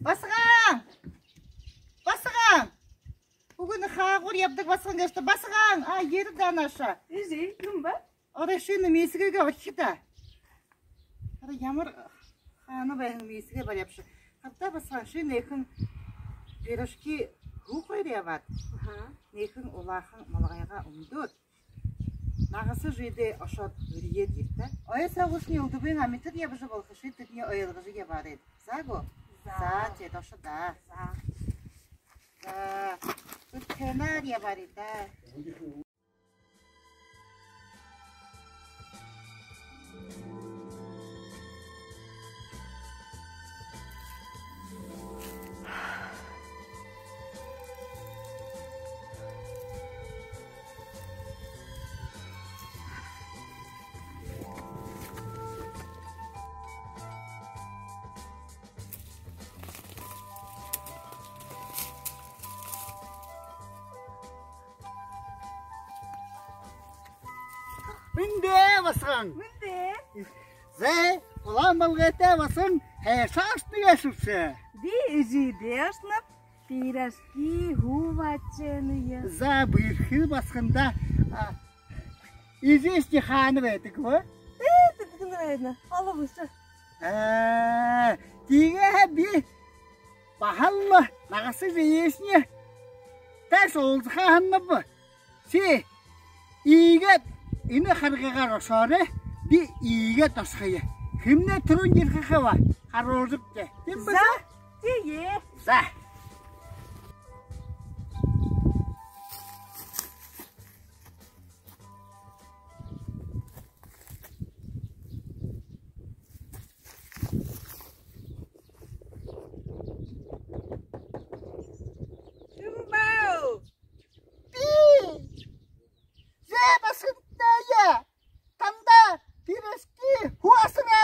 Basıgan! Basıgan! Bugün hağır yaptık basıgan geçti. Basıgan! Ay yerden aşağı. İyi, kim var? Orada şimdi mesige vakit da. Orada yağmur hanı bayın mesige var yapışı. Hatta basıgan şu nekin pирожки hu koyuyor. Nekin olağın malağayağa umdut. Nağısı jüyde aşağı yürüye deyipti. Oya sağışın yoldu ben amittir yapışı balkışı tütüye oyalgıcı gebar ed. Zago? Za, çet aşı da. Za. Tüt kenar gebar ed da. Minde basın. Minde. Ze ulan balgete basın. Hesasını yaşıpsı. Di dersnap пирожки хуваченые. Za bıyıkı basında. İzleşti hanı verdik bu. Ты наверное, алабыşı. Diye bir pahalı. Nağısı reisini. Ters oldu hanı bu. İyiget. İni hargaga rosare bir iyiye tasayı. Kimne turun girkaka var. Harozuk de. За, diye. Za. Şumbao. Ze basın ya. Tanda pирожки huasına.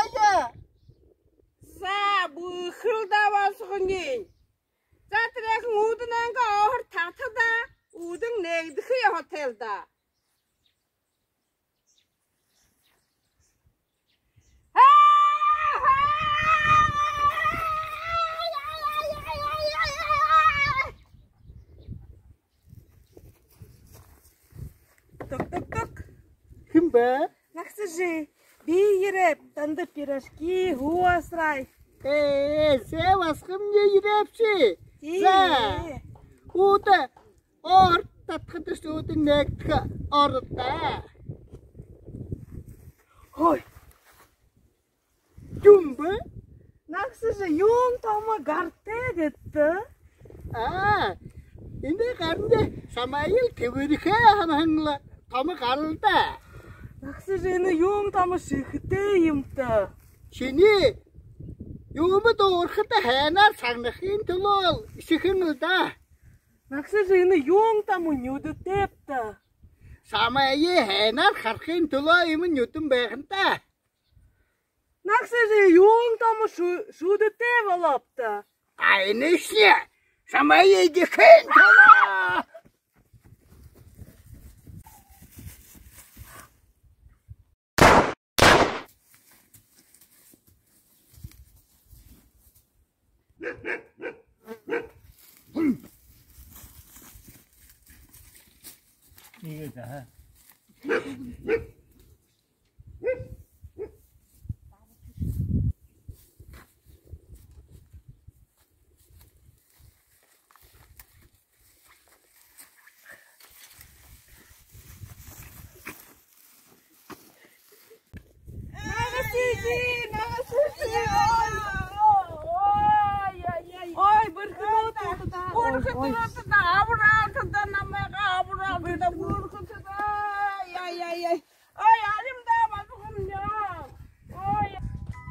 За, bu hırda basın ni. Zatrek udunanga ahır tahtada. Udun neydi ya otelde. Тук-тук-тук. Kim be? Naksı bir tandı пирожки huasray. Ze basın ye yirepsi. Za. Uda. Tatkıdışı udun nektka orta. Hoy. Kim be? Naksı yum tama garte gitti. Ini karena Samail teorika hanangla tamı karıldı. Naksı yum tama şıhtayımdı. Şimdi yumu doğurkıda henar sandıkın tulol şıkınılda. Naksı yum tama nyudu tepti. Samail henar karkın tulol imin yutum bekinde. Naksı yum tama şudu tevalaptı. Aynı şey. Samail dikın tulol. İyi de.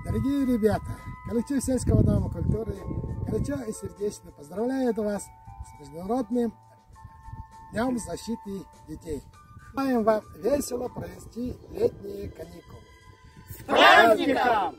Дорогие ребята, коллектив сельского дома культуры горячо и сердечно поздравляет вас с Международным днем защиты детей. Желаем вам весело провести летние каникулы. С праздником!